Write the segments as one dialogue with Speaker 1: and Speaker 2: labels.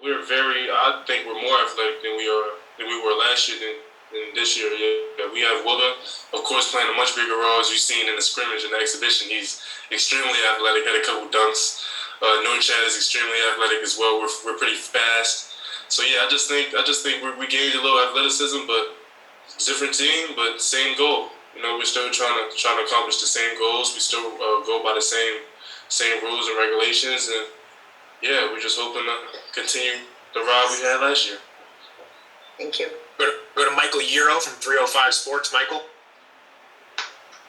Speaker 1: I think we're more athletic than we were last year than this year. Yeah, we have Willa, of course, playing a much bigger role as you've seen in the scrimmage and the exhibition. He's extremely athletic, had a couple dunks. Norchad is extremely athletic as well. We're pretty fast. So yeah, I just think we gained a little athleticism, but different team, but same goal. We're still trying to accomplish the same goals. We still go by the same rules and regulations, and yeah, we're just hoping to continue the ride we had last year.
Speaker 2: Thank you.
Speaker 3: Go to Michael Euro from 305 Sports. Michael.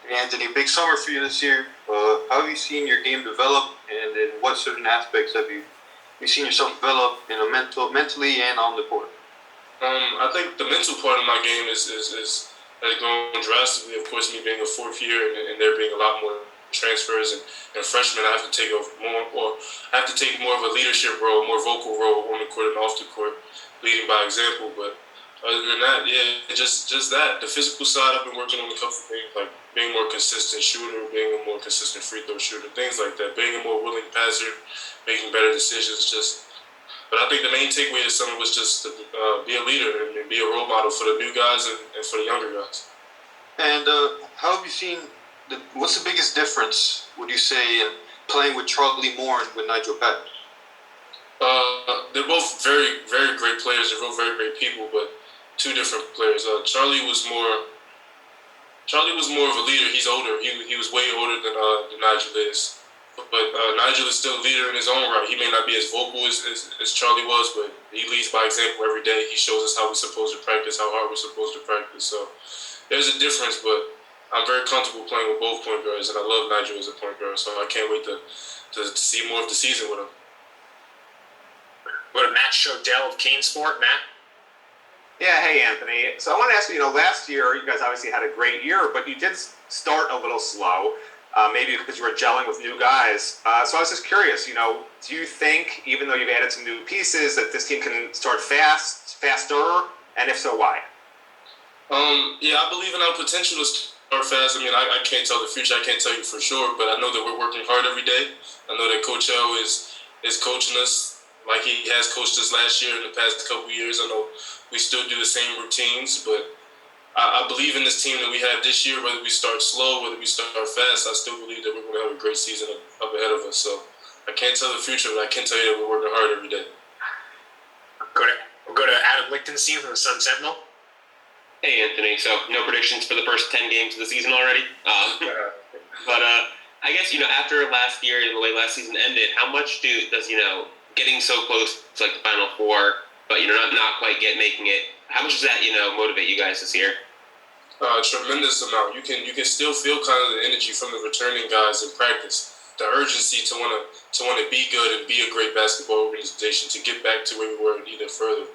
Speaker 4: Hey Anthony, big summer for you this year. How have you seen your game develop, and in what certain aspects have you seen yourself develop, mentally and on the court?
Speaker 1: I think the mental part of my game has grown drastically. Of course, me being a fourth year and there being a lot more transfers and freshmen, I have to take more of a leadership role, more vocal role on the court and off the court, leading by example. But other than that, yeah, just that. The physical side, I've been working on a couple of things, like being more consistent shooter, being a more consistent free throw shooter, things like that. Being a more willing passer, making better decisions. But I think the main takeaway this summer was just to be a leader and be a role model for the new guys and for the younger guys.
Speaker 4: And how have you seen? What's the biggest difference, would you say, in playing with Charlie Moore and with Nigel Patton?
Speaker 1: They're both very, very great players. They're both very great people, but two different players. Charlie was more of a leader. He's older. He was way older than Nigel is. But Nigel is still a leader in his own right. He may not be as vocal as Charlie was, but he leads by example every day. He shows us how we're supposed to practice, how hard we're supposed to practice. So there's a difference, but I'm very comfortable playing with both point guards, and I love Nigel as a point guard. So I can't wait to see more of the season with him.
Speaker 3: Go to Matt Shodell of Kane Sport. Matt?
Speaker 5: Yeah, hey, Anthony. So I want to ask you, last year you guys obviously had a great year, but you did start a little slow. Maybe because you were gelling with new guys. So I was just curious, do you think, even though you've added some new pieces, that this team can start faster? And if so, why?
Speaker 1: Yeah, I believe in our potential to start fast. I can't tell the future. I can't tell you for sure, but I know that we're working hard every day. I know that Coach L is coaching us like he has coached us last year in the past couple of years. I know we still do the same routines, but I believe in this team that we have this year. Whether we start slow, whether we start fast, I still believe that we're going to have a great season up ahead of us. So I can't tell the future, but I can tell you that we're working hard every day.
Speaker 3: We'll go to Adam Lichtenstein from the Sun Sentinel.
Speaker 6: Hey, Anthony. So no predictions for the first 10 games of the season already? But I guess, after last year and the way last season ended, how much does getting so close to like the Final Four, but not quite making it, how much does that motivate you guys this year?
Speaker 1: Tremendous amount. You can still feel kind of the energy from the returning guys in practice. The urgency to want to be good and be a great basketball organization, to get back to where we were and even further.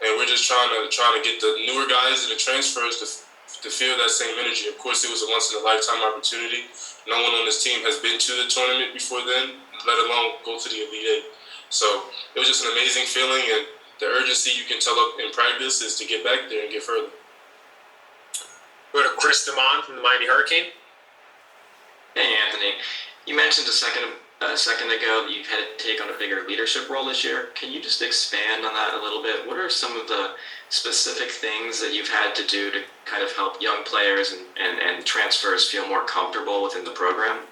Speaker 1: And we're just trying to get the newer guys and the transfers to feel that same energy. Of course, it was a once in a lifetime opportunity. No one on this team has been to the tournament before then, let alone go to the Elite Eight. So it was just an amazing feeling, and the urgency you can tell up in practice is to get back there and get further.
Speaker 3: Go to Chris Damon from the Miami Hurricane.
Speaker 7: Hey, Anthony. You mentioned a second ago that you've had to take on a bigger leadership role this year. Can you just expand on that a little bit? What are some of the specific things that you've had to do to kind of help young players and transfers feel more comfortable within the program?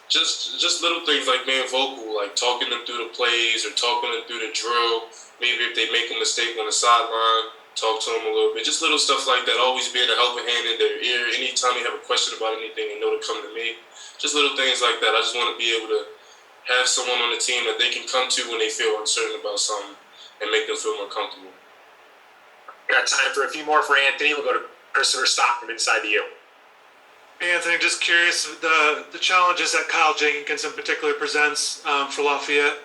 Speaker 1: Just little things like being vocal, like talking them through the plays or talking them through the drill. Maybe if they make a mistake on the sideline, talk to them a little bit. Just little stuff like that. Always being a helping hand in their ear. Anytime you have a question about anything, they know to come to me. Just little things like that. I just want to be able to have someone on the team that they can come to when they feel uncertain about something and make them feel more comfortable.
Speaker 3: Got time for a few more for Anthony. We'll go to Christopher Stock from Inside the U.
Speaker 8: Hey, Anthony, just curious, the challenges that Kyle Jenkins in particular presents for Lafayette.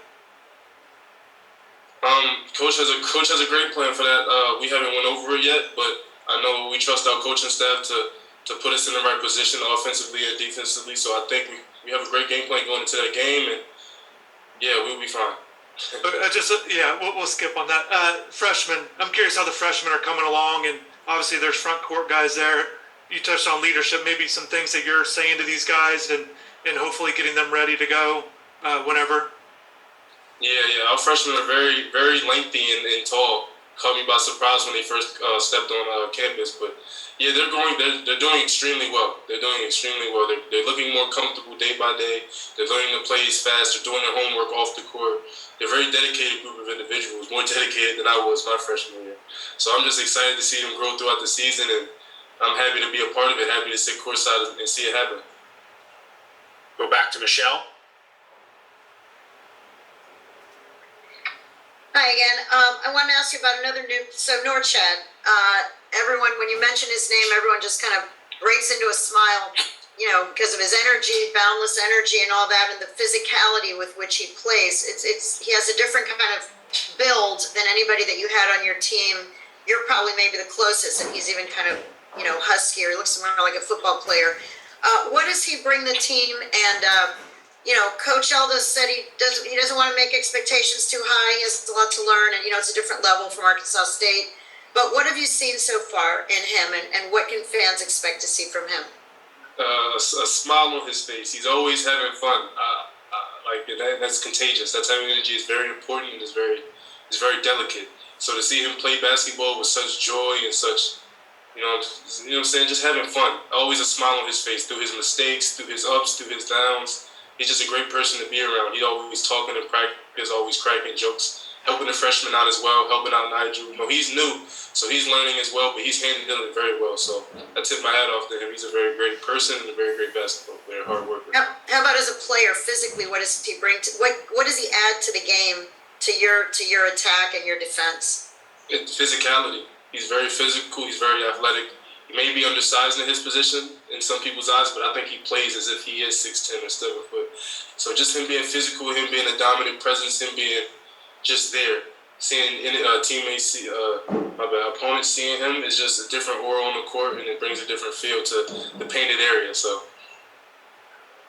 Speaker 1: Coach has a great plan for that. We haven't went over it yet, but I know we trust our coaching staff to put us in the right position offensively and defensively. So I think we have a great game plan going into that game, and yeah, we'll be fine.
Speaker 8: We'll skip on that. Freshmen, I'm curious how the freshmen are coming along, and obviously there's front court guys there. You touched on leadership, maybe some things that you're saying to these guys and hopefully getting them ready to go whenever.
Speaker 1: Our freshmen are very, very lengthy and tall. Caught me by surprise when they first stepped on campus, but yeah, they're doing extremely well. They're doing extremely well. They're looking more comfortable day by day. They're learning the plays fast. They're doing their homework off the court. They're a very dedicated group of individuals, more dedicated than I was my freshman year. So I'm just excited to see them grow throughout the season, and I'm happy to be a part of it. Happy to sit courtside and see it happen.
Speaker 3: Go back to Michelle.
Speaker 2: Hi again. I wanted to ask you about another new. So Norchad, everyone, when you mention his name, everyone just kind of breaks into a smile, because of his energy, boundless energy, and all that, and the physicality with which he plays. He has a different kind of build than anybody that you had on your team. You're probably maybe the closest, and he's even kind of, huskier. He looks more like a football player. What does he bring the team? And Coach Elda said he doesn't want to make expectations too high. He has a lot to learn, and it's a different level from Arkansas State. But what have you seen so far in him, and what can fans expect to see from him?
Speaker 1: A smile on his face. He's always having fun. That's contagious. That type of energy is very important and is very delicate. So to see him play basketball with such joy and such, what I'm saying, just having fun. Always a smile on his face through his mistakes, through his ups, through his downs. He's just a great person to be around. He's always talking in practice, always cracking jokes, helping the freshmen out as well, helping out Nigel. He's new, so he's learning as well, but he's handling it very well. So I tip my hat off to him. He's a very great person and a very great basketball player, hard worker.
Speaker 2: How about as a player, physically? What does he bring? What does he add to the game, to your attack and your defense?
Speaker 1: Physicality. He's very physical. He's very athletic. He may be undersized in his position in some people's eyes, but I think he plays as if he is 6'10" or 7 foot. So just him being physical, him being a dominant presence, him being just there, seeing teammates, opponents seeing him is just a different aura on the court, and it brings a different feel to the painted area. So.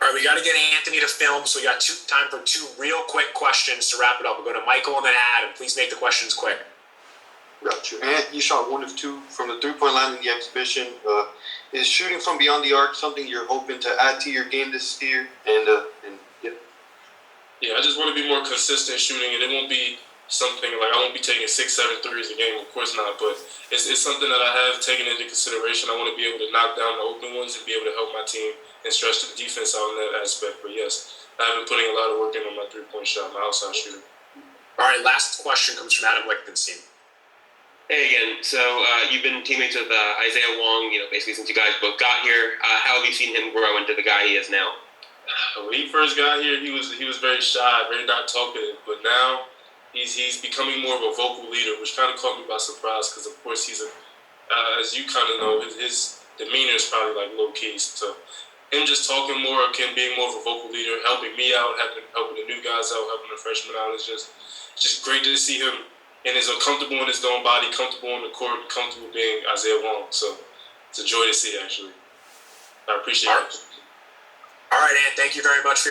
Speaker 3: All right, we got to get Anthony to film, so we got time for two real quick questions to wrap it up. We'll go to Michael and then Adam. Please make the questions quick.
Speaker 4: Got you. And you shot 1 of 2 from the 3-point line in the exhibition. Is shooting from beyond the arc something you're hoping to add to your game this year?
Speaker 1: Yeah, I just want to be more consistent shooting, and it won't be something like I won't be taking 6-7 threes a game. Of course not, but it's something that I have taken into consideration. I want to be able to knock down the open ones and be able to help my team and stretch the defense out in that aspect. But yes, I've been putting a lot of work in on my 3-point shot, my outside shooting.
Speaker 3: All right, last question comes from Adam Lichtenstein.
Speaker 6: Hey again. So you've been teammates with Isaiah Wong, basically since you guys both got here. How have you seen him grow into the guy he is now?
Speaker 1: When he first got here, he was very shy, very not talkative. But now he's becoming more of a vocal leader, which kind of caught me by surprise because, of course, he's as you kind of know, his demeanor is probably like low key. So him just talking more, being more of a vocal leader, helping me out, helping the new guys out, helping the freshmen out. It's just great to see him. And is comfortable in his own body, comfortable on the court, comfortable being Isaiah Wong. So it's a joy to see, actually. I appreciate it.
Speaker 3: All right, Ant, thank you very much for